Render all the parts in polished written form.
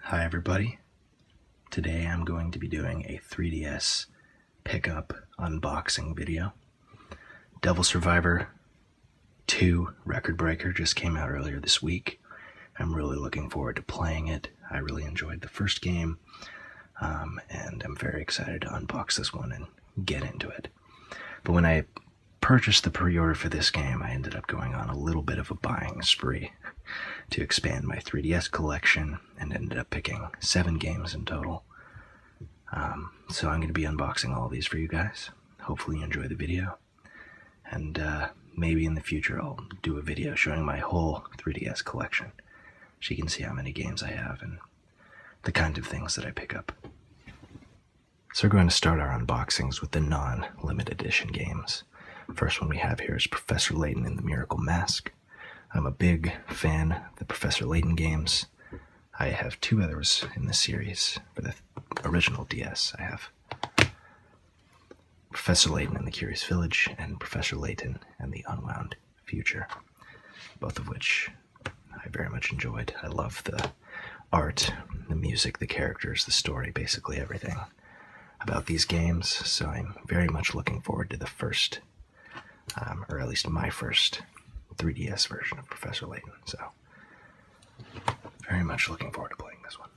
Hi everybody. Today I'm going to be doing a 3DS pickup unboxing video. Devil Survivor 2 Record Breaker just came out earlier this week. I'm really looking forward to playing it. I really enjoyed the first game, and I'm very excited to unbox this one and get into it. But when I purchased the pre-order for this game, I ended up going on a little bit of a buying spree to expand my 3DS collection and ended up picking 7 games in total. So I'm going to be unboxing all of these for you guys. Hopefully you enjoy the video, and maybe in the future I'll do a video showing my whole 3DS collection so you can see how many games I have and the kind of things that I pick up. So we're going to start our unboxings with the non-limited edition games. First one we have here is Professor Layton and the Miracle Mask. I'm a big fan of the Professor Layton games. I have 2 others in the series. For the original DS, I have Professor Layton and the Curious Village and Professor Layton and the Unwound Future, both of which I very much enjoyed. I love the art, the music, the characters, the story, basically everything about these games, so I'm very much looking forward to the first, or at least my first 3DS version of Professor Layton, so very much looking forward to playing this one.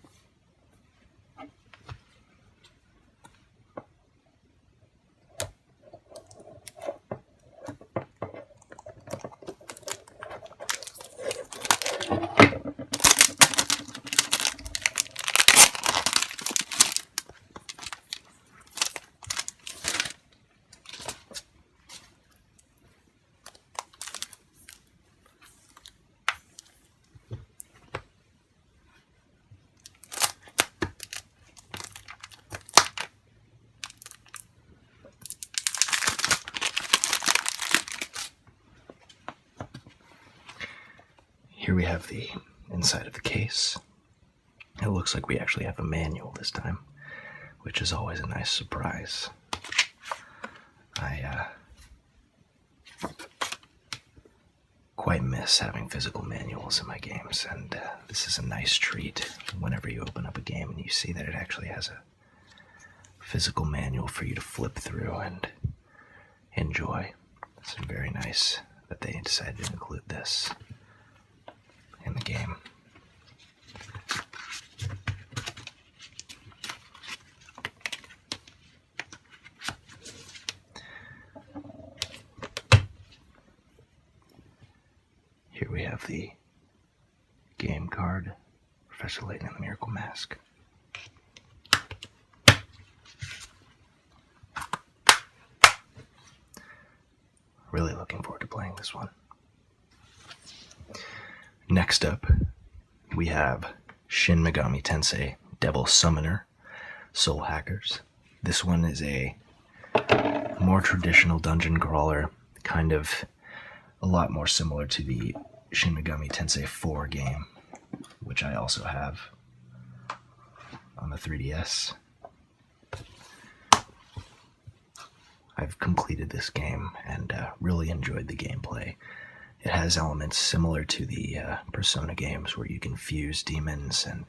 Here we have the inside of the case. It looks like we actually have a manual this time, which is always a nice surprise. I quite miss having physical manuals in my games, and this is a nice treat whenever you open up a game and you see that it actually has a physical manual for you to flip through and enjoy. It's very nice that they decided to include this in the game. Here we have the game card, Professor Layton and the Miracle Mask. Really looking forward to playing this one. Next up, we have Shin Megami Tensei Devil Summoner Soul Hackers. This one is a more traditional dungeon crawler, kind of a lot more similar to the Shin Megami Tensei 4 game, which I also have on the 3DS. I've completed this game and really enjoyed the gameplay. It has elements similar to the Persona games where you can fuse demons and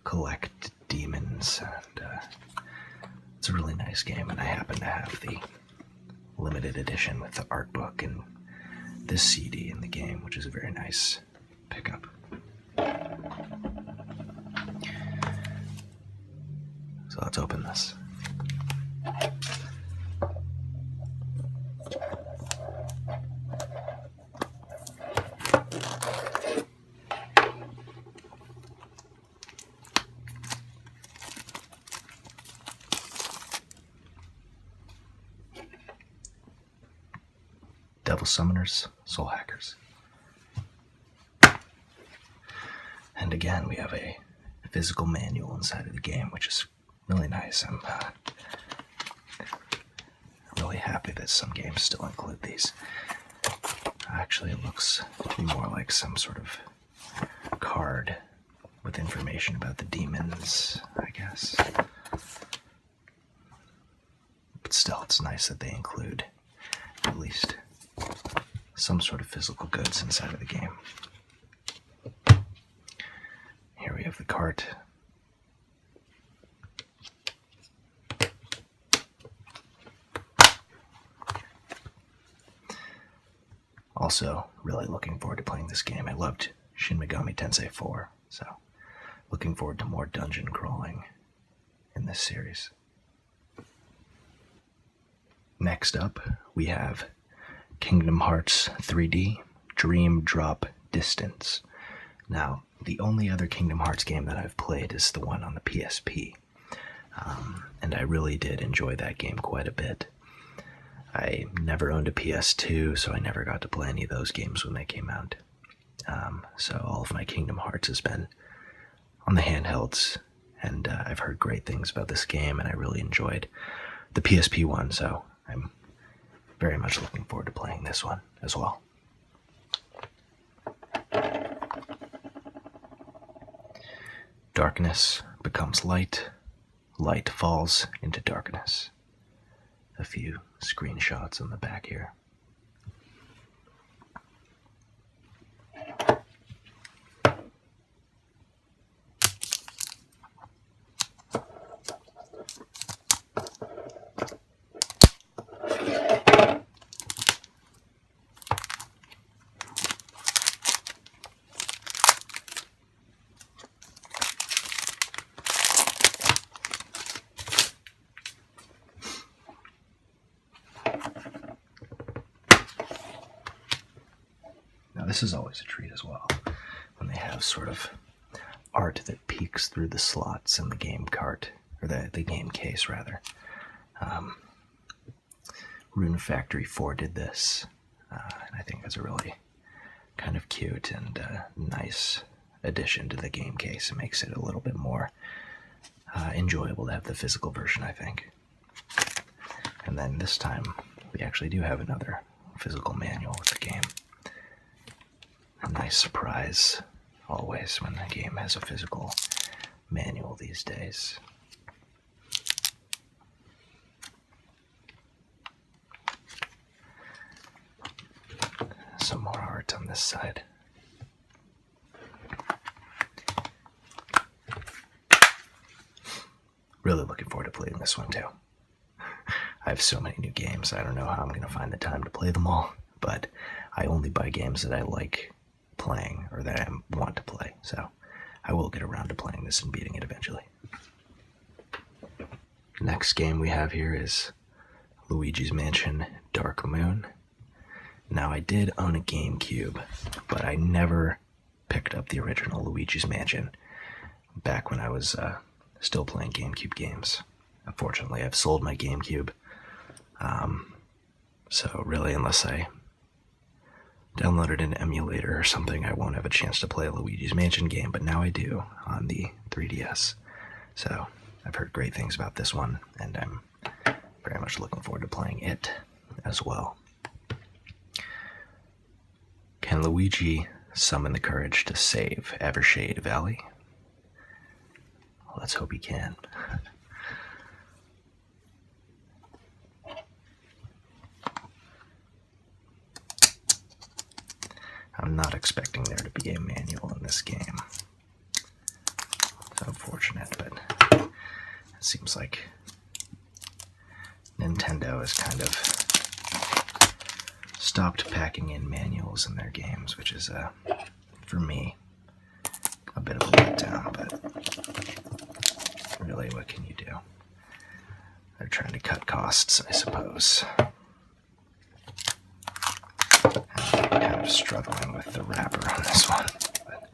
collect demons, and it's a really nice game, and I happen to have the limited edition with the art book and this CD in the game, which is a very nice pickup. So let's open this. Devil Summoners, Soul Hackers. And again, we have a physical manual inside of the game, which is really nice. I'm really happy that some games still include these. Actually, it looks to be more like some sort of card with information about the demons, I guess. But still, it's nice that they include at least some sort of physical goods inside of the game. Here we have the cart Also, really looking forward to playing this game. I loved Shin Megami Tensei 4, so looking forward to more dungeon crawling in this series. Next up, we have Kingdom Hearts 3D Dream Drop Distance. Now, the only other Kingdom Hearts game that I've played is the one on the PSP, and I really did enjoy that game quite a bit. I never owned a PS2, so I never got to play any of those games when they came out. So all of my Kingdom Hearts has been on the handhelds, and I've heard great things about this game, and I really enjoyed the PSP one, so I'm very much looking forward to playing this one as well. Darkness becomes light, light falls into darkness. A few screenshots in the back here. This is always a treat as well, when they have sort of art that peeks through the slots in the game cart, or the game case, rather. Rune Factory 4 did this, and I think it's a really kind of cute and nice addition to the game case. It makes it a little bit more enjoyable to have the physical version, I think. And then this time, we actually do have another physical manual with the game. A nice surprise, always, when the game has a physical manual these days. Some more art on this side. Really looking forward to playing this one too. I have so many new games, I don't know how I'm going to find the time to play them all, but I only buy games that I like playing or that I want to play, so I will get around to playing this and beating it eventually. Next game we have here is Luigi's Mansion Dark Moon. Now, I did own a GameCube, but I never picked up the original Luigi's Mansion back when I was still playing GameCube games. Unfortunately, I've sold my GameCube, so really, unless I downloaded an emulator or something, I won't have a chance to play a Luigi's Mansion game, but now I do on the 3DS. So I've heard great things about this one, and I'm very much looking forward to playing it as well. Can Luigi summon the courage to save Evershade Valley? Well, let's hope he can. I'm not expecting there to be a manual in this game. It's unfortunate, but it seems like Nintendo has kind of stopped packing in manuals in their games, which is, for me, a bit of a letdown, but really, what can you do? They're trying to cut costs, I suppose. I'm kind of struggling with the wrapper on this one. But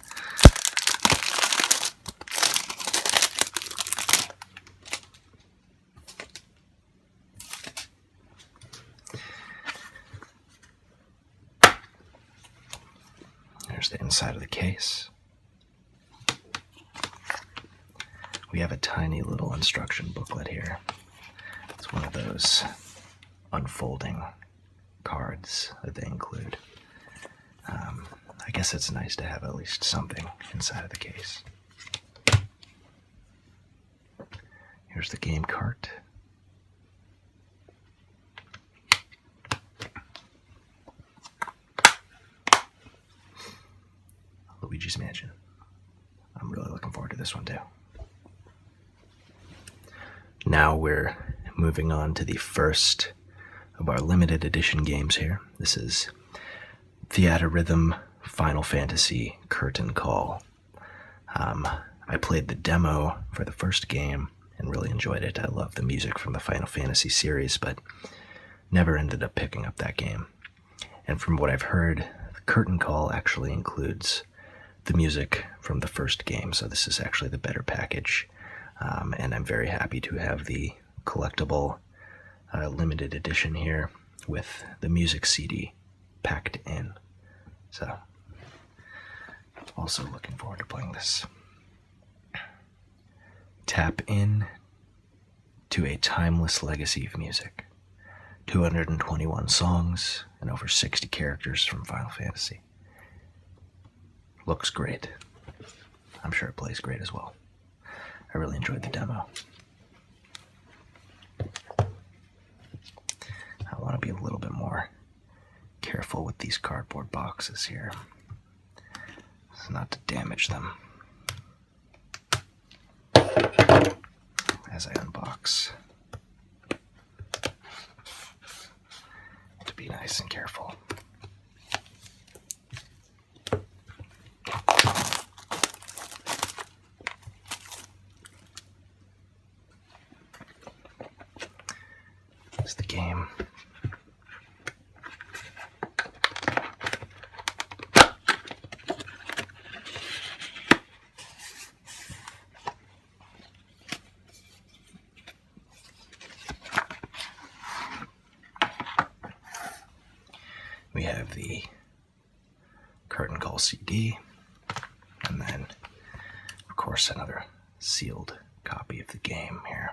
there's the inside of the case. We have a tiny little instruction booklet here. It's one of those unfolding cards that they include. I guess it's nice to have at least something inside of the case. Here's the game cart. Luigi's Mansion. I'm really looking forward to this one too. Now we're moving on to the first of our limited edition games here. This is Theatrythm Final Fantasy Curtain Call. I played the demo for the first game and really enjoyed it. I love the music from the Final Fantasy series, but never ended up picking up that game. And from what I've heard, the Curtain Call actually includes the music from the first game, so this is actually the better package. And I'm very happy to have the collectible limited edition here with the music CD packed in. So, also looking forward to playing this. Tap in to a timeless legacy of music. 221 songs and over 60 characters from Final Fantasy. Looks great. I'm sure it plays great as well. I really enjoyed the demo. I want to be a little bit more careful with these cardboard boxes here, so not to damage them as I unbox. To be nice and careful. It's the game. We have the Curtain Call CD, and then, of course, another sealed copy of the game here.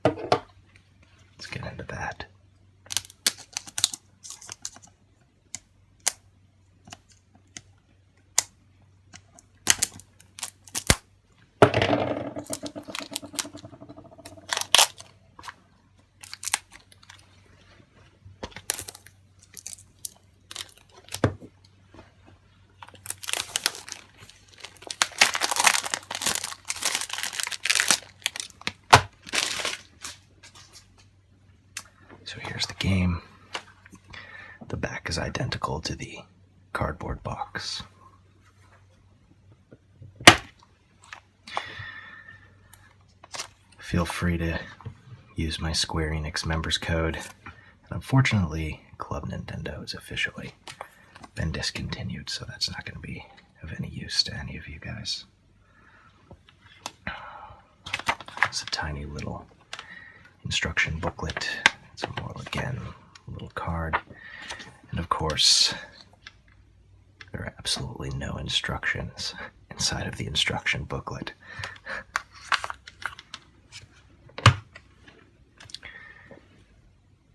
Let's get into that. So here's the game. The back is identical to the cardboard box. Feel free to use my Square Enix members code. And unfortunately, Club Nintendo has officially been discontinued, so that's not going to be of any use to any of you guys. It's a tiny little instruction booklet. Some more, again, a little card. And of course, there are absolutely no instructions inside of the instruction booklet.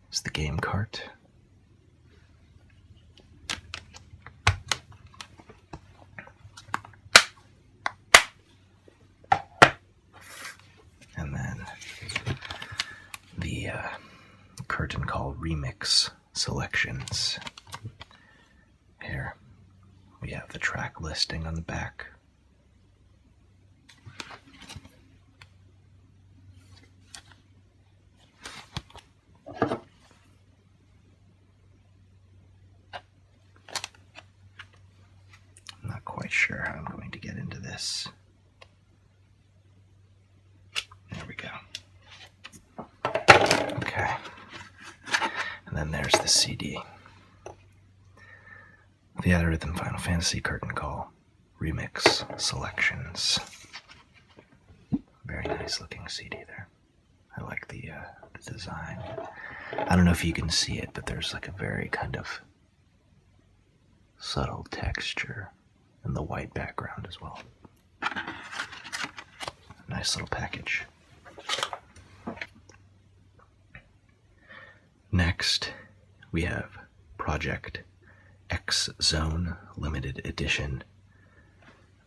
It's the game cart. And then the Curtain Call remix selections. Here we have the track listing on the back. I'm not quite sure how I'm going to get into this. There we go. Okay. And then there's the CD. Theatrythm Final Fantasy Curtain Call Remix Selections. Very nice looking CD there. I like the design. I don't know if you can see it, but there's like a very kind of subtle texture in the white background as well. Nice little package. Next, we have Project X Zone Limited Edition.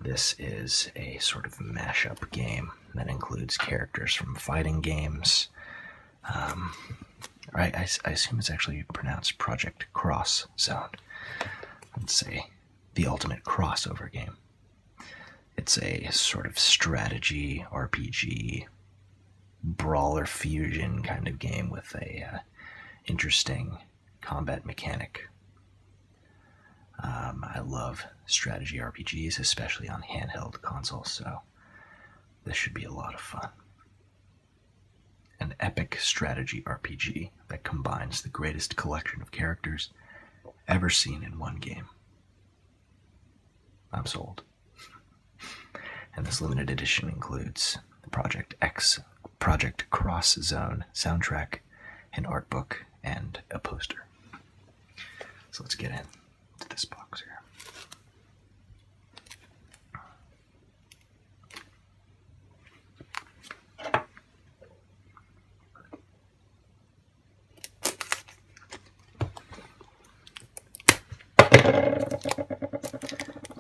This is a sort of mashup game that includes characters from fighting games. I assume it's actually pronounced Project Cross Zone. Let's say the ultimate crossover game. It's a sort of strategy RPG brawler fusion kind of game with a interesting combat mechanic. I love strategy RPGs, especially on handheld consoles, so this should be a lot of fun. An epic strategy RPG that combines the greatest collection of characters ever seen in one game. I'm sold. And this limited edition includes the Project Cross Zone soundtrack, an art book, and a poster. So let's get into this box here.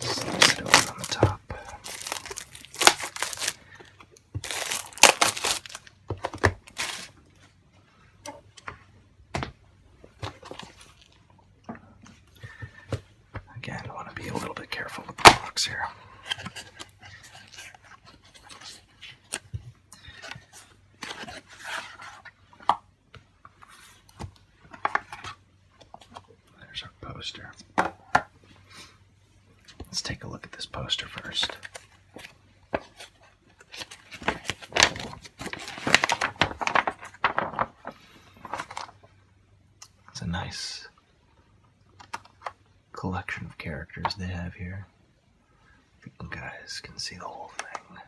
Slice it over on the top. Again, I want to be a little bit careful with the box here. There's our poster. Let's take a look at this poster first. It's a nice collection of characters they have here. If you guys can see the whole thing.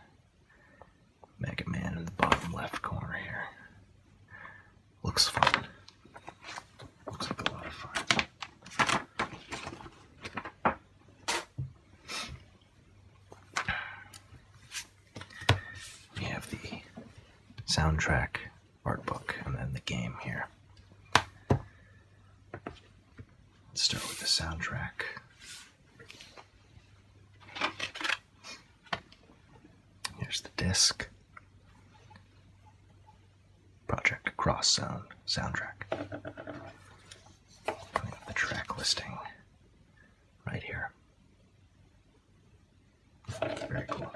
Mega Man in the bottom left corner here. Looks fun. Looks like a lot of fun. We have the soundtrack art book and then the game here. Let's start with the soundtrack. Here's the disc. Project Cross Zone soundtrack. We have the track listing right here. Very cool.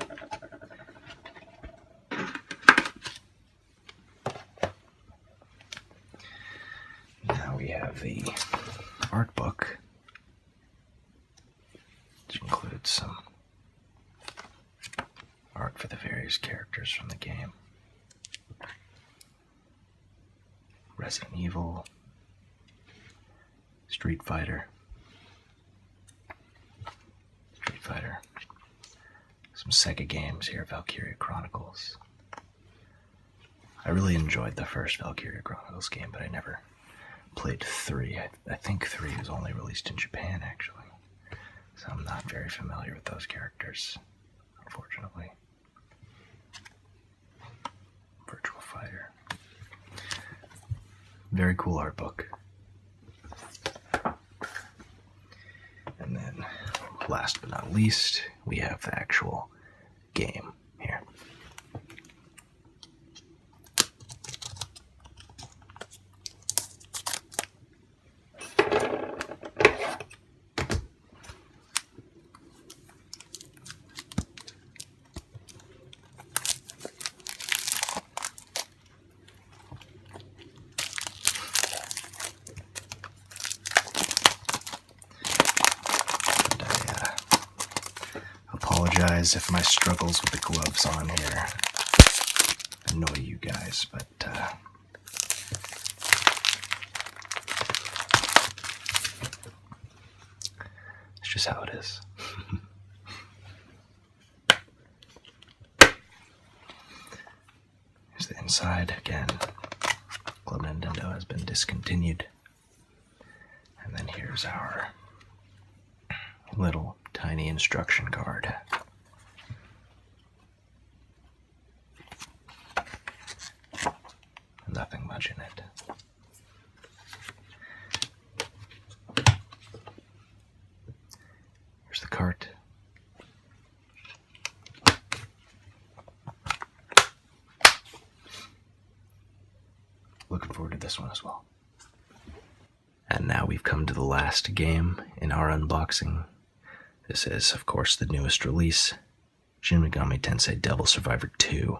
Now we have the art book, which includes some art for the various characters from the game. Resident Evil, Street Fighter, some Sega games here, Valkyria Chronicles. I really enjoyed the first Valkyria Chronicles game, but I never played 3. I think 3 was only released in Japan, actually. So I'm not very familiar with those characters, unfortunately. Virtual Fighter. Very cool art book. And then, last but not least, we have the actual game here. Apologize if my struggles with the gloves on here annoy you guys, but it's just how it is. Here's the inside again. Club Nintendo has been discontinued. And then here's our little tiny instruction card. Nothing much in it. Here's the cart. Looking forward to this one as well. And now we've come to the last game in our unboxing. This is, of course, the newest release, Shin Megami Tensei Devil Survivor 2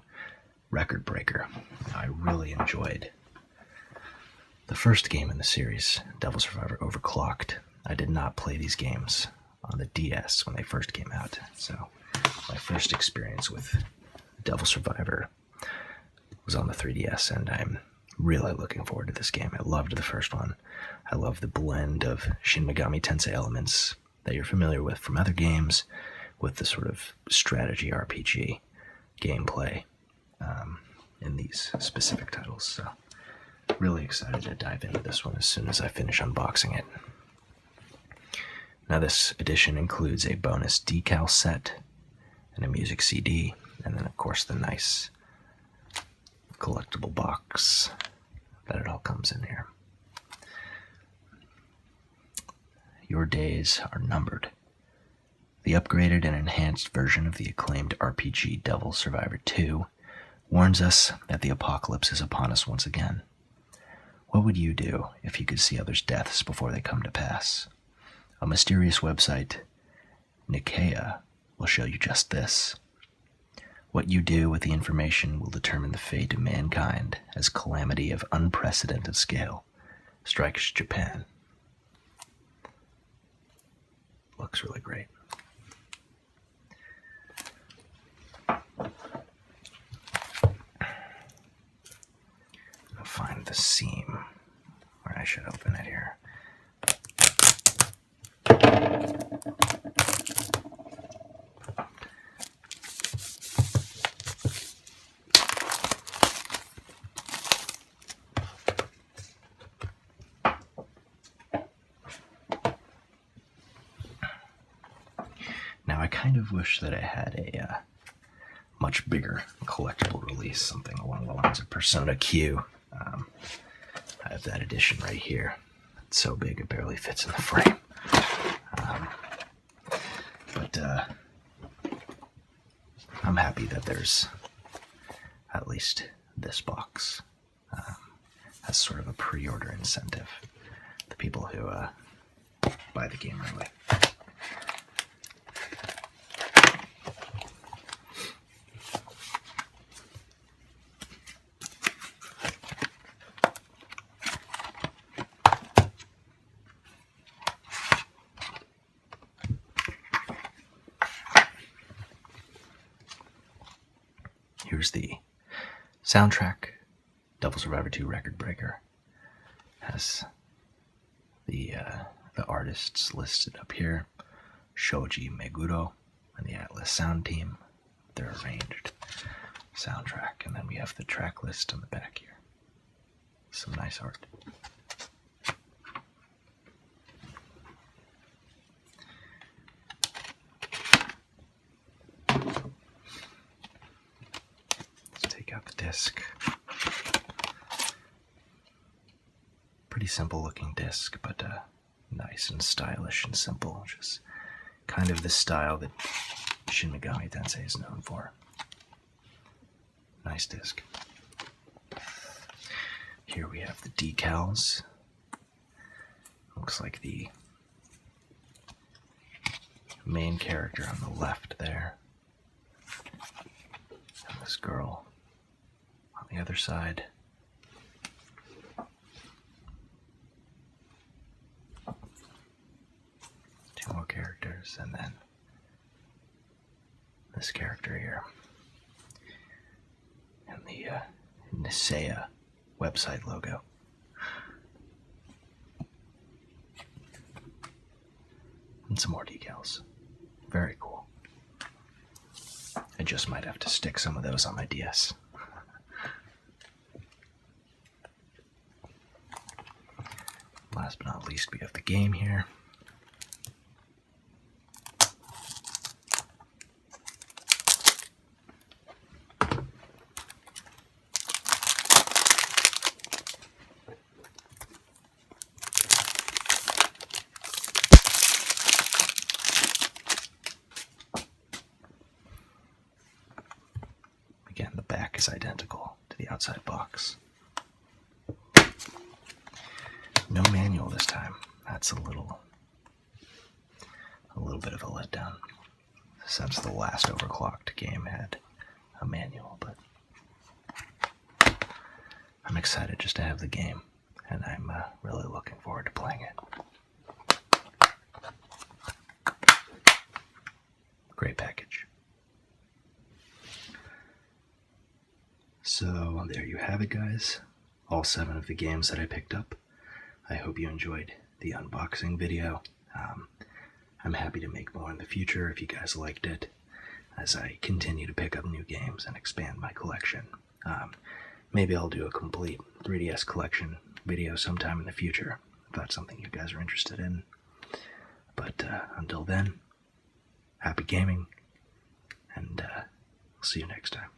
Record Breaker. I really enjoyed The first game in the series, Devil Survivor Overclocked, I did not play these games on the DS when they first came out. So my first experience with Devil Survivor was on the 3DS, and I'm really looking forward to this game. I loved the first one. I love the blend of Shin Megami Tensei elements that you're familiar with from other games, with the sort of strategy RPG gameplay in these specific titles. So really excited to dive into this one as soon as I finish unboxing it. Now this edition includes a bonus decal set and a music CD, and then of course the nice collectible box that it all comes in here. Your days are numbered. The upgraded and enhanced version of the acclaimed RPG Devil Survivor 2 warns us that the apocalypse is upon us once again. What would you do if you could see others' deaths before they come to pass? A mysterious website, Nicaea, will show you just this. What you do with the information will determine the fate of mankind as calamity of unprecedented scale strikes Japan. Looks really great. I'll find the seam where I should open it here. Now I kind of wish that I had a much bigger collectible release, something along the lines of Persona Q. I have that edition right here. It's so big it barely fits in the frame. But I'm happy that there's at least this box as sort of a pre-order incentive. The people who buy the game early. Here's the soundtrack. Devil Survivor 2 Record Breaker has the artists listed up here. Shoji Meguro and the Atlas Sound Team. Their arranged soundtrack. And then we have the track list on the back here. Some nice art. Out the disc. Pretty simple looking disc, but nice and stylish and simple, which is kind of the style that Shin Megami Tensei is known for. Nice disc. Here we have the decals. Looks like the main character on the left there. And this girl on the other side. Two more characters, and then this character here. And the Nicaea website logo. And some more decals. Very cool. I just might have to stick some of those on my DS. Last but not least, we have the game here. Again, the back is identical to the outside box. No manual this time. That's a little bit of a letdown, since the last overclocked game had a manual, but I'm excited just to have the game and I'm really looking forward to playing it. Great package. So there you have it, guys. All 7 of the games that I picked up. I hope you enjoyed the unboxing video. I'm happy to make more in the future if you guys liked it, as I continue to pick up new games and expand my collection. Maybe I'll do a complete 3DS collection video sometime in the future, if that's something you guys are interested in. But until then, happy gaming, and I'll see you next time.